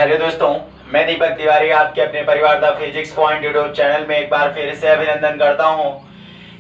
Hello दोस्तों, मैं दीपक तिवारी आपके अपने परिवार the physics point YouTube channel में एक बार फिर से अभिनंदन करता हूं।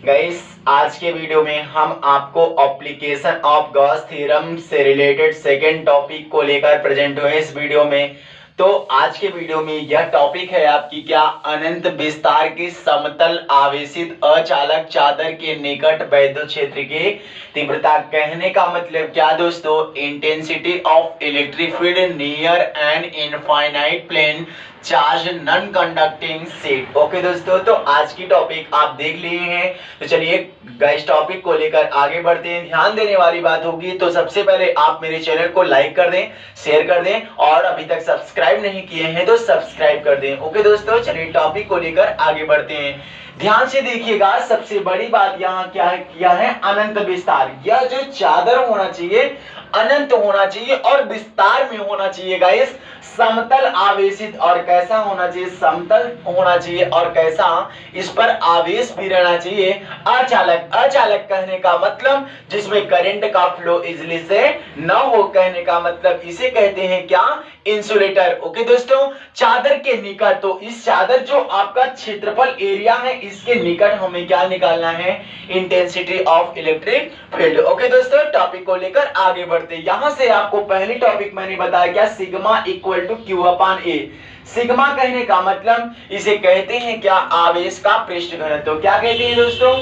गाइस, आज के वीडियो में हम आपको एप्लीकेशन ऑफ गॉस थ्योरम से रिलेटेड सेकेंड टॉपिक को लेकर प्रेजेंट हुए इस वीडियो में। तो आज के वीडियो में यह टॉपिक है आपकी क्या अनंत विस्तार की समतल आवेशित अचालक चादर के निकट वैद्युत क्षेत्र की तीव्रता। कहने का मतलब क्या दोस्तों, intensity of electric field near an infinite plane charge non conducting sheet. Okay दोस्तों, तो आज की टॉपिक आप देख लिए हैं। तो चलिए गाइस, टॉपिक को लेकर आगे बढ़ते हैं। ध्यान देने वाली बात होगी तो सबसे पहले आप मेरे चैनल को लाइक कर दें, शेयर कर दें और अभी तक सब्सक्राइब नहीं किए हैं तो सब्सक्राइब कर दें। ओके दोस्तों, चलिए टॉपिक को लेकर आगे बढ़ते हैं। ध्यान से देखिएगा, सबसे बड़ी बात यहाँ क्या है, किया है अनंत विस्तार। यह जो चादर होना चाहिए अनंत होना चाहिए और विस्तार में होना चाहिए गाइस, समतल आवेशित। और कैसा होना चाहिए, समतल होना चाहिए और कैसा, इस पर आवेश भी रहना चाहिए अचालक। अचालक कहने का मतलब जिसमें करंट का फ्लो इजली से न हो, कहने का मतलब इसे कहते हैं क्या, इंसुलेटर। ओके दोस्तों, चादर के निकट, तो इस चादर जो आपका क्षेत्रफल एरिया है इसके निकट हमें क्या निकालना है, intensity of electric field. Okay दोस्तों, टॉपिक को लेकर आगे बढ़ते हैं। यहां से आपको पहली टॉपिक मैंने बताया क्या, sigma equal to q upon A. Sigma कहने का मतलब इसे कहते हैं क्या, आवेश का पृष्ठ घनत्व। क्या कहते हैं दोस्तों,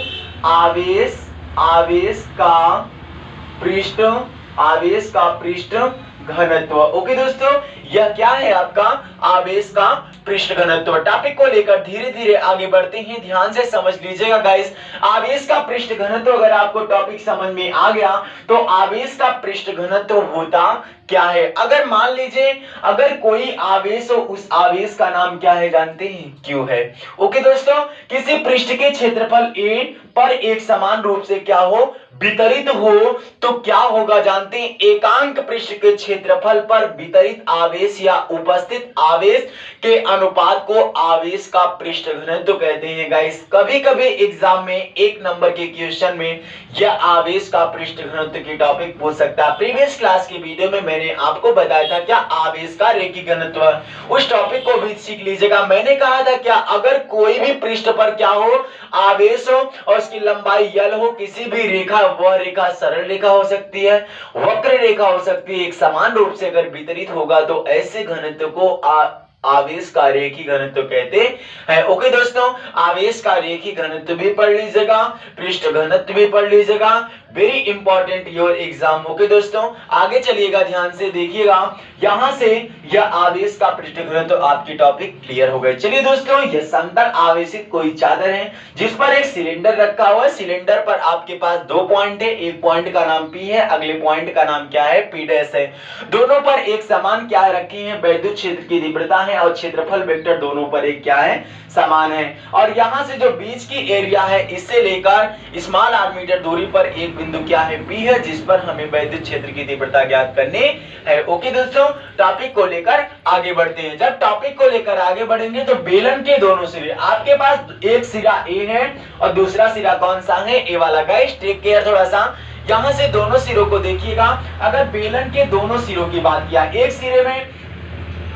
आवेश का पृष्ठ घनत्व। ओके दोस्तों, यह क्या है आपका, आवेश का पृष्ठ घनत्व। टॉपिक को लेकर धीरे धीरे आगे बढ़ते हैं, ध्यान से समझ लीजिएगा गाइस। आवेश का पृष्ठ घनत्व, अगर आपको टॉपिक समझ में आ गया तो आवेश का पृष्ठ घनत्व होता क्या है। अगर मान लीजिए अगर कोई आवेश हो, उस आवेश का नाम क्या है जानते हैं, क्यू है। ओके दोस्तों, किसी पृष्ठ के क्षेत्रफल ए पर एक समान रूप से क्या हो, वितरित हो, तो क्या होगा जानते हैं, एकांक पृष्ठ के क्षेत्रफल पर वितरित आवेश या उपस्थित आवेश के अनुपात को आवेश का पृष्ठ घनत्व कहते हैं गाइस। कभी कभी एग्जाम में एक नंबर के क्वेश्चन में यह आवेश का पृष्ठ घनत्व की टॉपिक पूछ सकता है। प्रीवियस क्लास की वीडियो में मैंने आपको बताया था क्या, आवेश का रेखीय घनत्व। उस टॉपिक को भी सीख लीजिएगा। मैंने कहा था क्या, अगर कोई भी पृष्ठ पर क्या हो, आवेश हो और उसकी लंबाई यल हो, किसी भी रेखा, वह रेखा सरल रेखा हो सकती है, वक्र रेखा हो सकती है, एक समान रूप से अगर वितरित होगा तो ऐसे घनत्व को आवेश का रेखीय घनत्व कहते हैं। ओके दोस्तों, आवेश का रेखीय घनत्व भी पढ़ लीजिएगा, पृष्ठ घनत्व भी पढ़ लीजिएगा, very important your exam. Okay दोस्तों, आगे चलिएगा, ध्यान से देखिएगा। यहां से यह आवेश का पृष्ठ घनत्व आपकी टॉपिक क्लियर हो गए। चलिए दोस्तों, यह समतल आवेशित कोई चादर है जिस पर एक सिलेंडर रखा हुआ है। सिलेंडर पर आपके पास दो पॉइंट है, एक पॉइंट का नाम पी है, अगले पॉइंट का नाम क्या है, पी डैश है। दोनों पर एक समान क्या रखी है, वैद्युत क्षेत्र की तीव्रता है और क्षेत्रफल वेक्टर दोनों पर एक क्या है, समान है। और यहां से जो बीच की एरिया है, इससे लेकर स्मॉल आर मीटर दूरी पर एक बिंदु क्या है, पी है, जिस पर हमें वैद्युत क्षेत्र की तीव्रता ज्ञात करनी है। ओके दोस्तों, टॉपिक को लेकर आगे बढ़ते हैं। जब टॉपिक को लेकर आगे बढ़ेंगे तो बेलन के दोनों सिरे, आपके पास एक सिरा ए है और दूसरा सिरा कौन सा है, ए वाला। गाइस टेक केयर थोड़ा सा, यहां से दोनों सिरों को देखिएगा। अगर बेलन के दोनों सिरों की बात किया, एक सिरे में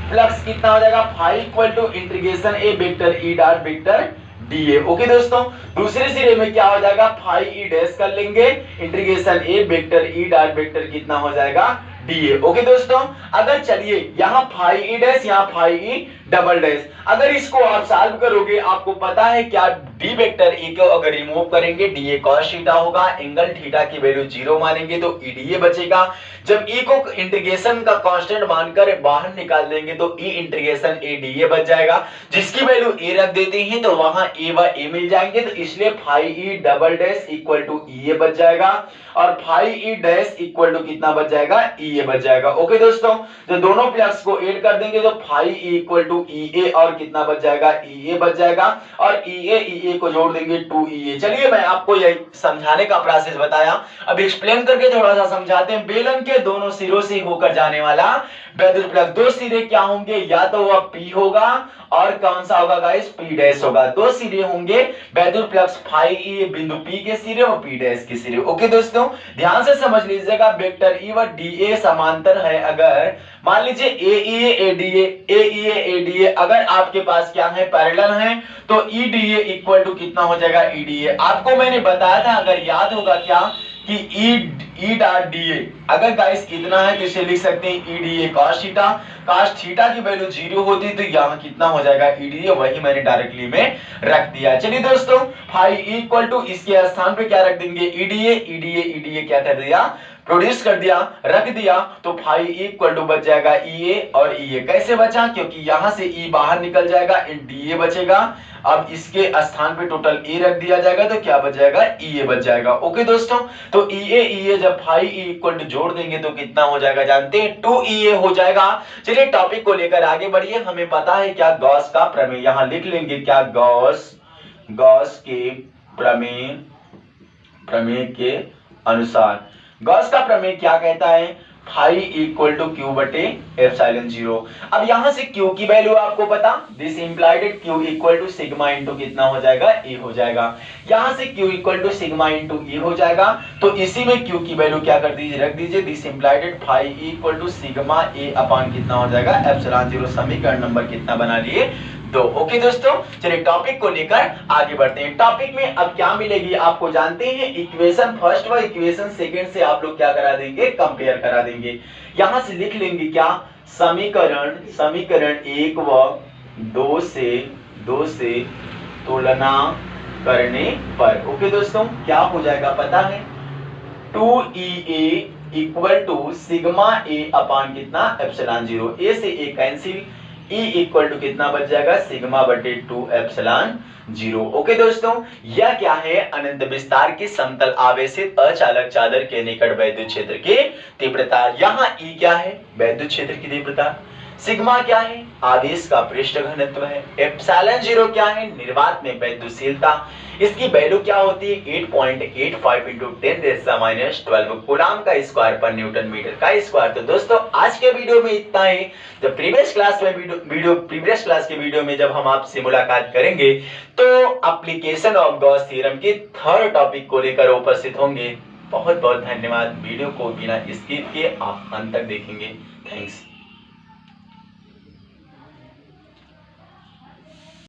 फ्लक्स कितना हो जाएगा, phi equal to integration a vector E dot vector dA. Okay दोस्तों, दूसरे सिरे में क्या हो जाएगा, फाई ई डैश कर लेंगे, integration a vector E dot vector कितना हो जाएगा, डीए। ओके दोस्तों, अगर चलिए यहाँ फाई ई डैश, यहाँ फाई ई डबल डैश, अगर इसको आप सॉल्व करोगे आपको पता है क्या, डी वेक्टर ए को अगर रिमूव करेंगे डीए कॉस थीटा होगा, एंगल थीटा की वैल्यू 0 मानेंगे तो ईडीए बचेगा। जब ई को इंटीग्रेशन का कांस्टेंट मानकर बाहर निकाल देंगे तो ई इंटीग्रेशन ए डीए बच जाएगा, जिसकी वैल्यू ए रख देते हैं तो वहां ए व ए मिल जाएंगे, तो इसलिए phi E double dash equal to EA बच जाएगा और phi E dash equal to कितना बच जाएगा, ईए बच जाएगा। ओके दोस्तों, तो दोनों फ्लक्स को ऐड कर देंगे तो phi E equal to EA और कितना बच जाएगा, EA बच जाएगा और EA को जोड़ देंगे 2EA। चलिए मैं आपको यही समझाने का प्रोसेस बताया, अब एक्सप्लेन करके थोड़ा सा समझाते हैं। बेलन के दोनों सिरों से होकर जाने वाला वैद्युत प्लग, दो सिरे क्या होंगे, या तो वह P होगा और कौन सा होगा गाइस, P डैश होगा। दो सिरे होंगे वैद्युत प्लग्स फाई E बिंदु P के सिरे और P डैश के सिरे। ओके दोस्तों ध्यान से समझ लीजिएगा, वेक्टर E व DA समांतर है। अगर मान लीजिए AEA ADA अगर आपके पास क्या है, पैरेलल है, तो EDA इक्वल टू कितना हो जाएगा, EDA। आपको मैंने बताया था, अगर याद होगा क्या, कि E डॉट DA अगर गाइस इतना है तो इसे लिख सकते हैं EDA cos थीटा की वैल्यू 0 होती तो यहाँ कितना हो जाएगा, EDA। वही मैंने डायरेक्टली में रख दिया। चलिए दोस्तों फाई इक्वल टू इसके स्थान पे क्या रख देंगे, EDA क्या कर दिया, प्रोड्यूस कर दिया, रख दिया, तो फाई इक्वल टू बच जाएगा EA और EA। कैसे बचा, क्योंकि यहां से E बाहर निकल जाएगा, DA बचेगा। अब इसके स्थान पे टोटल A रख दिया जाएगा तो क्या बच जाएगा, EA बच जाएगा। ओके दोस्तों तो EA जब फाई इक्वल टू जोड़ देंगे तो कितना हो जाएगा, जानते हैं, 2EA हो जाएगा। चलिए टॉपिक को लेकर आगे बढ़िए। हमें पता है क्या, गॉस का प्रमेय, यहां लिख लेंगे क्या, गॉस के प्रमेय के अनुसार गॉस का प्रमेय क्या कहता है, फाई इक्वल टू क्यू बटे एप्सिलॉन 0। अब यहां से क्यू की वैल्यू आपको पता, this implied Q equal to sigma into कितना हो जाएगा, ए हो जाएगा। यहां से Q equal to sigma into A हो जाएगा, तो इसी में क्यू की वैल्यू क्या कर दीजिए, रख दीजिए, this implied phi equal to sigma A upon कितना हो जाएगा, एप्सिलॉन 0। समीकरण नंबर कितना बना लिए, 2। ओके दोस्तों चलिए टॉपिक को लेकर आगे बढ़ते हैं। टॉपिक में अब क्या मिलेगी आपको, जानते हैं, इक्वेशन फर्स्ट व इक्वेशन सेकंड से आप लोग क्या करा देंगे, कंपेयर करा देंगे। यहां से लिख लेंगे क्या, समीकरण 1 व 2 से तुलना करने पर। ओके दोस्तों क्या हो जाएगा पता है, 2EA equal to sigma A upon कितना, एप्सिलॉन 0। ए से ए कैंसिल, E इक्वल टू कितना बच जाएगा, सिग्मा बटे 2 एप्सिलॉन 0। ओके दोस्तों यह क्या है, अनंत विस्तार की समतल आवेशित अचालक चादर के निकट वैद्युत क्षेत्र की तीव्रता। यहाँ E क्या है, वैद्युत क्षेत्र की तीव्रता, सिग्मा क्या है, आवेश का पृष्ठ घनत्व है, एप्सिलॉन 0 क्या है, निर्वात में वैद्युतशीलता। इसकी वैल्यू क्या होती है, 8.85 इंटू 10⁻12 कूलम का स्क्वायर पर न्यूटन मीटर का स्क्वायर। तो दोस्तों आज के वीडियो में इतना ही। जब प्रीवियस क्लास के वीडियो में जब हम आपसे मुलाकात करेंगे तो एप्लीकेशन ऑफ गॉस थ्योरम के थर्ड टॉपिक को लेकर उपस्थित होंगे। बहुत बहुत धन्यवाद। वीडियो को बिना स्किप किए आप अंत तक देखेंगे। थैंक्स।